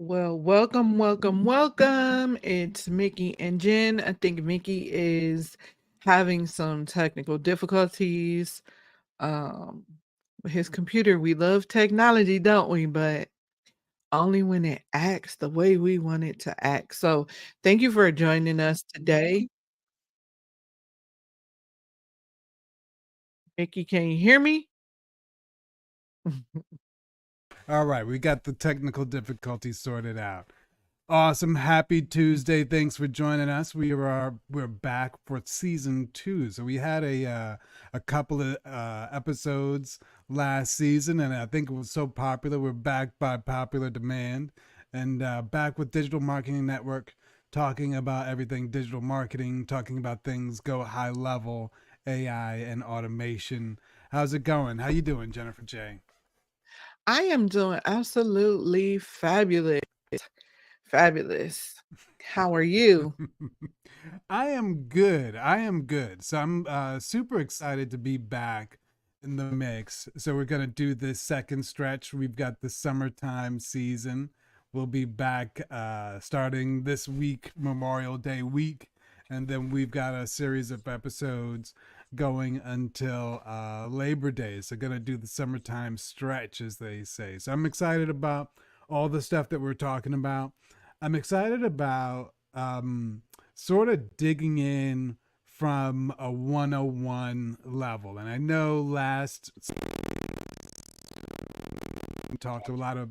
Well, welcome, welcome, welcome. It's Mickey and Jen. I think Mickey is having some technical difficulties. Um, with his computer, we love technology, don't we? But only when it acts the way we want it to act. So, thank you for joining us today. Mickey, can you hear me? All right, we got the technical difficulties sorted out. Awesome. Happy Tuesday. Thanks for joining us. We're back for season 2. So we had a couple of episodes last season, and I think it was so popular. We're back by popular demand, and back with Digital Marketing Network, talking about everything digital marketing, talking about things go high level, AI and automation. How's it going? How you doing, Jennifer J? I am doing absolutely fabulous. Fabulous. How are you? I am good. I am good. So I'm super excited to be back in the mix. So we're going to do this second stretch. We've got the summertime season. We'll be back starting this week, Memorial Day week. And then we've got a series of episodes going until Labor Day. So going to do the summertime stretch, as they say. So I'm excited about all the stuff that we're talking about. I'm excited about sort of digging in from a 101 level. And I know last we talked a lot of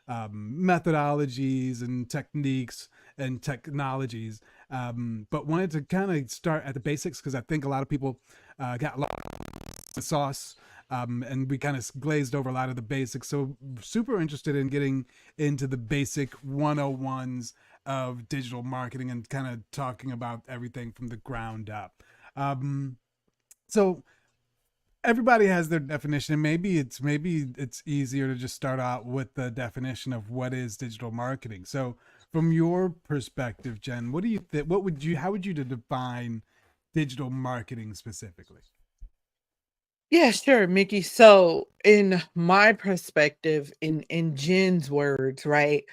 methodologies and techniques and technologies, but wanted to kind of start at the basics because I think a lot of people got lost in the sauce. And we kind of glazed over a lot of the basics. So, super interested in getting into the basic 101s of digital marketing and kind of talking about everything from the ground up. Um, so everybody has their definition. Maybe it's easier to just start out with the definition of what is digital marketing. So, from your perspective, Jen, what do you think? What would you? How would you define digital marketing specifically? Yeah, sure, Mickey. So, in my perspective, in Jen's words, right?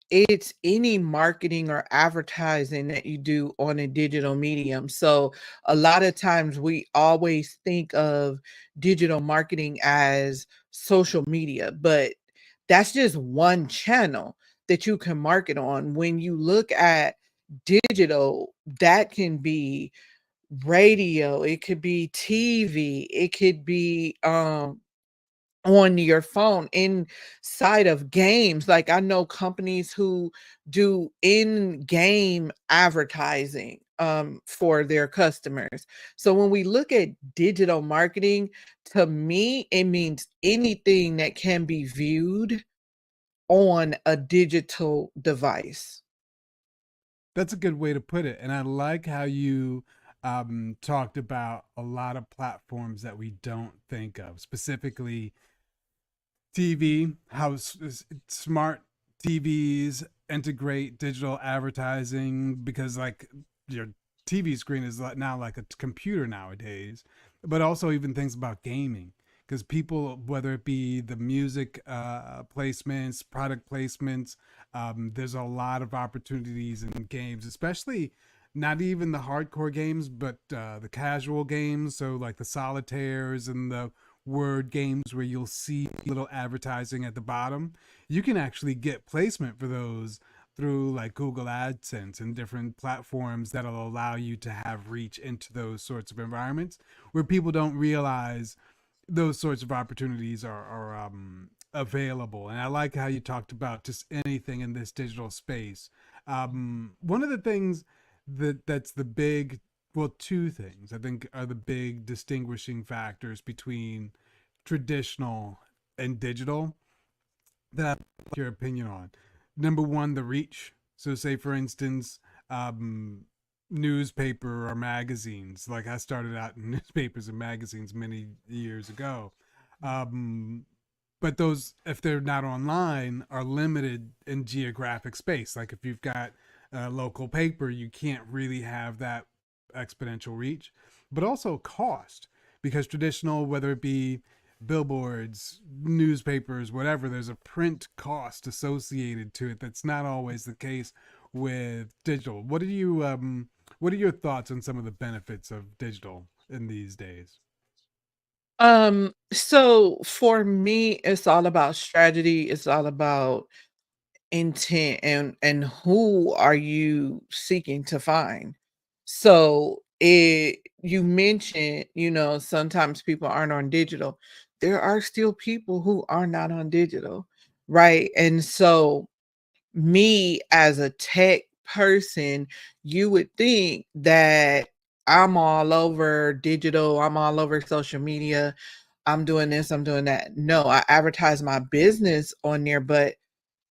It's any marketing or advertising that you do on a digital medium. So, a lot of times we always think of digital marketing as social media, but that's just one channel that you can market on. When you look at digital, that can be radio, it could be TV, it could be on your phone inside of games. Like I know companies who do in-game advertising for their customers. So when we look at digital marketing, to me it means anything that can be viewed on a digital device. That's a good way to put it. And I like how you talked about a lot of platforms that we don't think of, specifically TV, how smart TVs integrate digital advertising because, like, your TV screen is now like a computer nowadays, but also even things about gaming. Because people, whether it be the music placements, product placements, there's a lot of opportunities in games, especially not even the hardcore games, but the casual games. So, like the solitaires and the word games where you'll see little advertising at the bottom. You can actually get placement for those through like Google AdSense and different platforms that'll allow you to have reach into those sorts of environments where people don't realize those sorts of opportunities are available. And I like how you talked about just anything in this digital space. One of the things that's the big, well, two things I think are the big distinguishing factors between traditional and digital that I'd like your opinion on. Number one, the reach. So, say for instance, newspaper or magazines. Like I started out in newspapers and magazines many years ago. Um, but those, if they're not online, are limited in geographic space. Like if you've got a local paper, you can't really have that exponential reach, but also cost because traditional, whether it be billboards, newspapers, whatever, there's a print cost associated to it that's not always the case with digital. What are your thoughts on some of the benefits of digital in these days? So for me, it's all about strategy, it's all about intent and who are you seeking to find. So it you mentioned, sometimes people aren't on digital. There are still people who are not on digital, right? And so me as a tech person, you would think that I'm all over digital, I'm all over social media, I'm doing this, I'm doing that. No, I advertise my business on there, but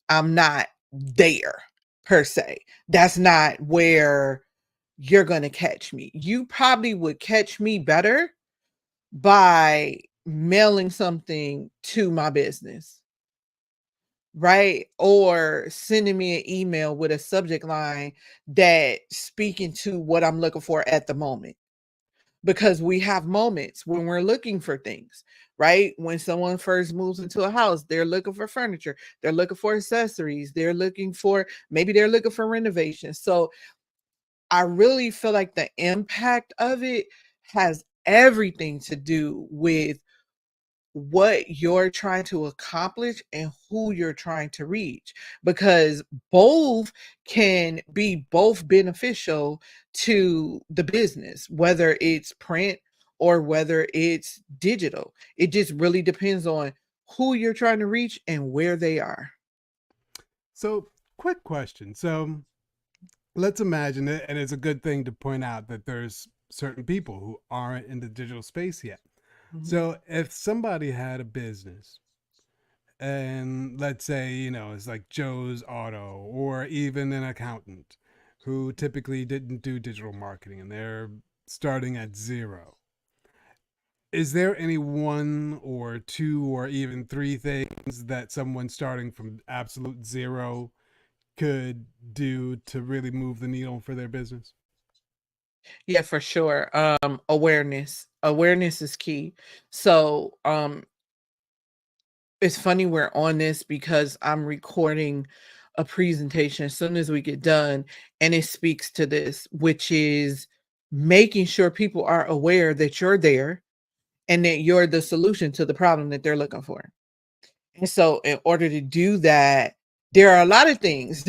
I'm not there per se. That's not where you're going to catch me. You probably would catch me better by mailing something to my business, right? Or sending me an email with a subject line that speaking to what I'm looking for at the moment. Because we have moments when we're looking for things, right? When someone first moves into a house, they're looking for furniture, they're looking for accessories, maybe they're looking for renovation. So I really feel like the impact of it has everything to do with what you're trying to accomplish and who you're trying to reach, because both can be both beneficial to the business, whether it's print or whether it's digital. It just really depends on who you're trying to reach and where they are. So, quick question. So, let's imagine it, and it's a good thing to point out that there's certain people who aren't in the digital space yet. Mhm. So, if somebody had a business, and let's say, it's like Joe's Auto, or even an accountant who typically didn't do digital marketing and they're starting at zero, is there any one or two or even three things that someone starting from absolute zero could do to really move the needle for their business? Yeah, for sure. Awareness is key. So it's funny we're on this because I'm recording a presentation as soon as we get done, and it speaks to this, which is making sure people are aware that you're there and that you're the solution to the problem that they're looking for. And so in order to do that, there are a lot of things.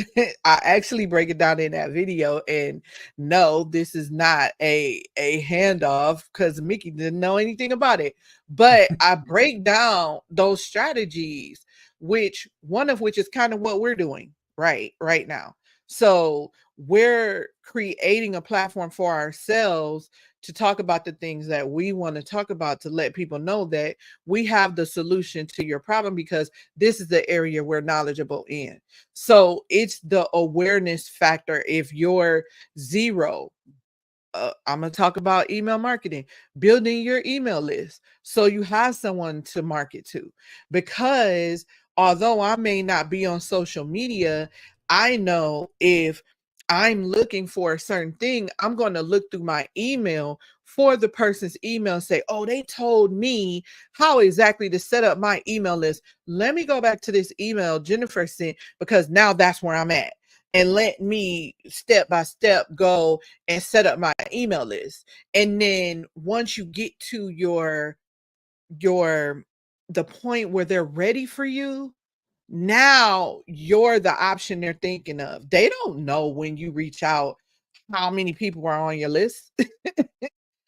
I actually break it down in that video, and no, this is not a handoff because Mickey didn't know anything about it. But I break down those strategies, which one of which is kind of what we're doing right now. So we're creating a platform for ourselves to talk about the things that we want to talk about, to let people know that we have the solution to your problem because this is the area we're knowledgeable in. So it's the awareness factor. If you're zero, I'm going to talk about email marketing, building your email list so you have someone to market to. Because although I may not be on social media, I know if I'm looking for a certain thing, I'm going to look through my email for the person's email and say, oh, they told me how exactly to set up my email list. Let me go back to this email Jennifer sent because now that's where I'm at. And let me step by step go and set up my email list. And then once you get to your the point where they're ready for you, now you're the option they're thinking of. They don't know when you reach out how many people are on your list.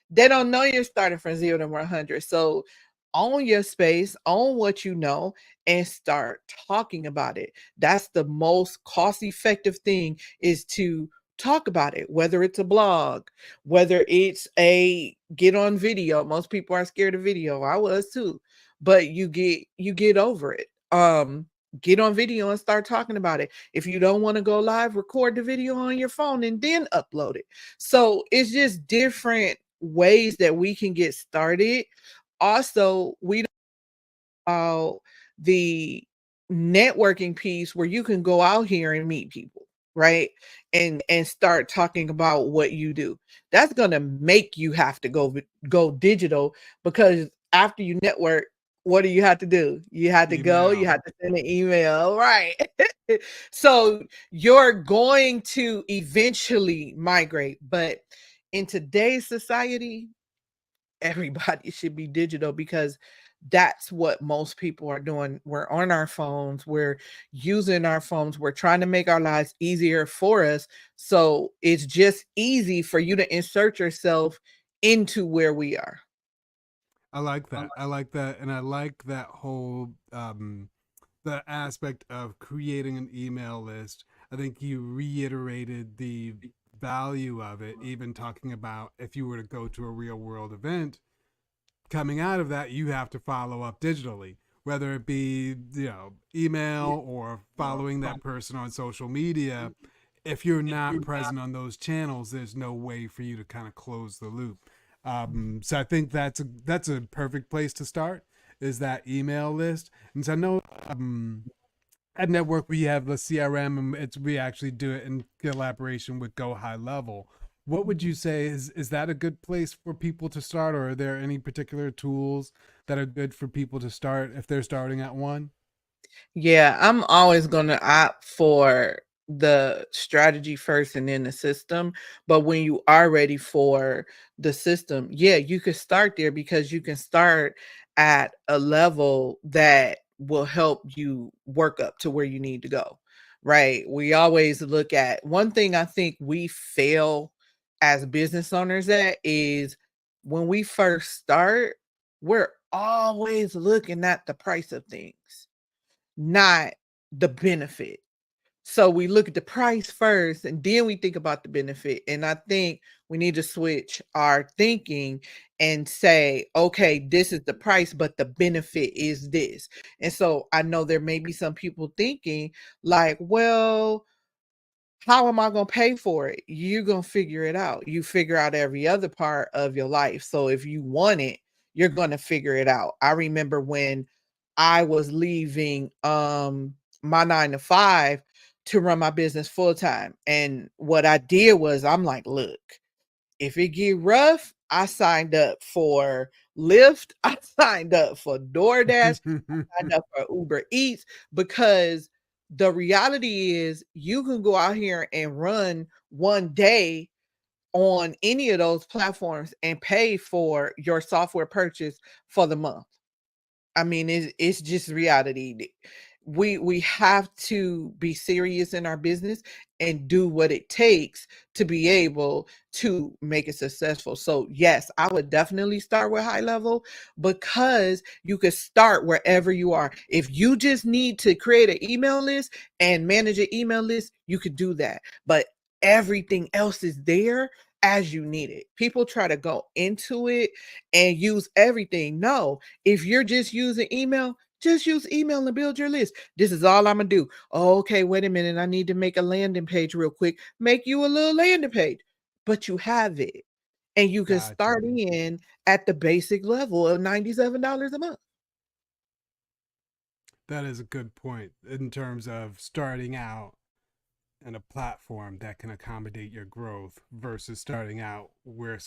They don't know you're starting from 0 to 100. So own your space, own what you know, and start talking about it. That's the most cost effective thing, is to talk about it, whether it's a blog, whether it's a get on video. Most people are scared of video. I was too. But you get over it. Get on video and start talking about it. If you don't want to go live, record the video on your phone and then upload it. So it's just different ways that we can get started. Also, we don't know the networking piece where you can go out here and meet people, right? And start talking about what you do. That's going to make you have to go digital, because after you network, what do you have to do? You had to go, you Email. had to send an email, right? So you're going to eventually migrate, but in today's society, everybody should be digital because that's what most people are doing. We're on our phones, we're using our phones, we're trying to make our lives easier for us. So it's just easy for you to insert yourself into where we are. I like that. I like that, and I like that whole the aspect of creating an email list. I think you reiterated the value of it, even talking about if you were to go to a real world event, coming out of that, you have to follow up digitally, whether it be, email or following that person on social media. If you're not present on those channels, there's no way for you to kind of close the loop. So I think that's a perfect place to start is that email list. And so I know at Network we have the CRM, and we actually do it in collaboration with Go High Level. What would you say is that a good place for people to start, or are there any particular tools that are good for people to start if they're starting at one? Yeah, I'm always going to opt for the strategy first and then the system. But when you are ready for the system, yeah, you could start there because you can start at a level that will help you work up to where you need to go. Right. We always look at one thing I think we fail as business owners at is when we first start, we're always looking at the price of things, not the benefit. So we look at the price first and then we think about the benefit. And I think we need to switch our thinking and say, okay, this is the price, but the benefit is this. And so I know there may be some people thinking, like, well, how am I going to pay for it? You're going to figure it out. You figure out every other part of your life. So if you want it, you're going to figure it out. I remember when I was leaving my 9 to 5 to run my business full time. And what I did was I'm like, look, if it get rough, I signed up for Lyft, I signed up for DoorDash, signed up for Uber Eats because the reality is you can go out here and run one day on any of those platforms and pay for your software purchase for the month. I mean, it's just reality. We have to be serious in our business and do what it takes to be able to make it successful. So yes, I would definitely start with high level because you could start wherever you are. If you just need to create an email list and manage an email list, you could do that. But everything else is there as you need it. People try to go into it and use everything. No, if you're just using email, just use email and build your list. This is all I'm gonna do. Oh, okay, wait a minute. I need to make a landing page real quick. Make you a little landing page, but you have it. And you can Gotcha. start in at the basic level of $97 a month. That is a good point in terms of starting out in a platform that can accommodate your growth versus starting out where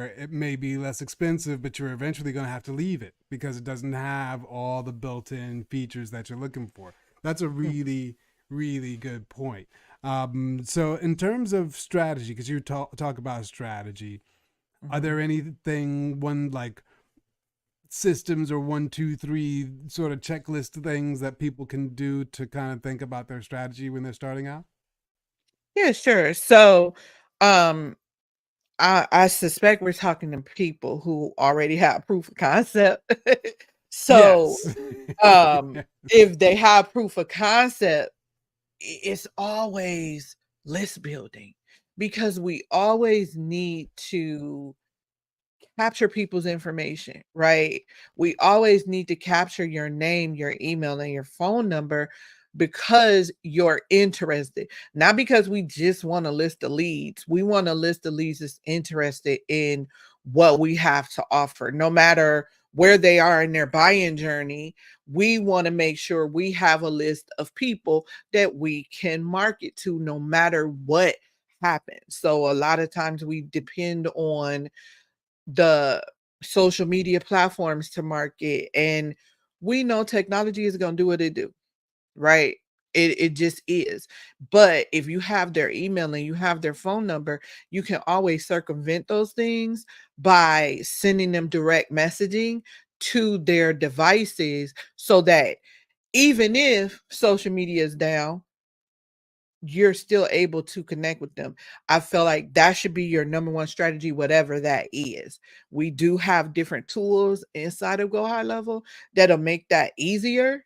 it may be less expensive, but you're eventually going to have to leave it because it doesn't have all the built-in features that you're looking for. That's a Mm, really, really good point. So, in terms of strategy, because you talk about strategy, are mhm. there anything one like systems or one, two, three sort of checklist things that people can do to kind of think about their strategy when they're starting out? Yeah, sure. So, um, I suspect we're talking to people who already have proof of concept. So, Yes. if they have proof of concept, it's always list building because we always need to capture people's information, right? We always need to capture your name, your email, and your phone number because you're interested, not because we just want to list the leads. We want to list the leads that's interested in what we have to offer, no matter where they are in their buying journey. We want to make sure we have a list of people that we can market to no matter what happens. So, a lot of times we depend on the social media platforms to market. And we know technology is going to do what it do, right? It just is. But if you have their email and you have their phone number, you can always circumvent those things by sending them direct messaging to their devices, so that even if social media is down, you're still able to connect with them. I feel like that should be your number one strategy, whatever that is. We do have different tools inside of Go High Level that'll make that easier.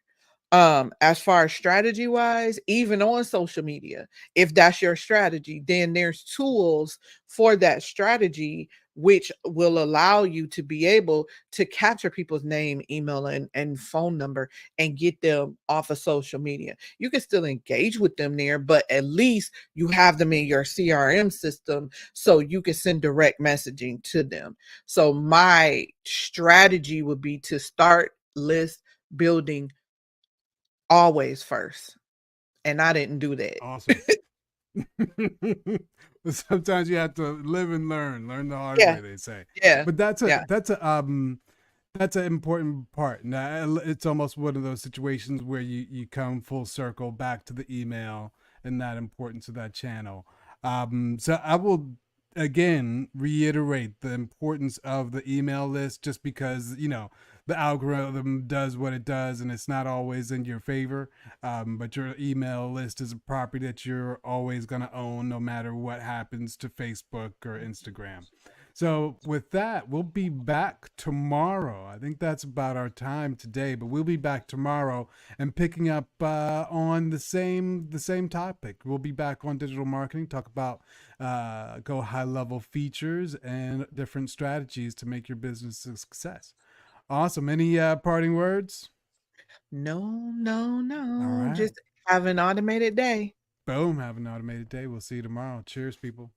As far as strategy wise, even on social media, if that's your strategy, then there's tools for that strategy which will allow you to be able to capture people's name, email, and phone number and get them off of social media. You can still engage with them there, but at least you have them in your CRM system so you can send direct messaging to them. So my strategy would be to start list building always first. And I didn't do that. Awesome. But sometimes you have to live and learn the hard Yeah. way, they say. Yeah. But Yeah. that's an important part. Now, it's almost one of those situations where you come full circle back to the email and that importance of that channel. So I will again reiterate the importance of the email list, just because the algorithm does what it does and it's not always in your favor. But your email list is a property that you're always going to own, no matter what happens to Facebook or Instagram. So, with that, we'll be back tomorrow. I think that's about our time today, but we'll be back tomorrow and picking up on the same topic. We'll be back on digital marketing, talk about go high level features and different strategies to make your business a success. Awesome. Any parting words? No, no, All no. right. Just have an automated day. Boom. Have an automated day. We'll see you tomorrow. Cheers, people.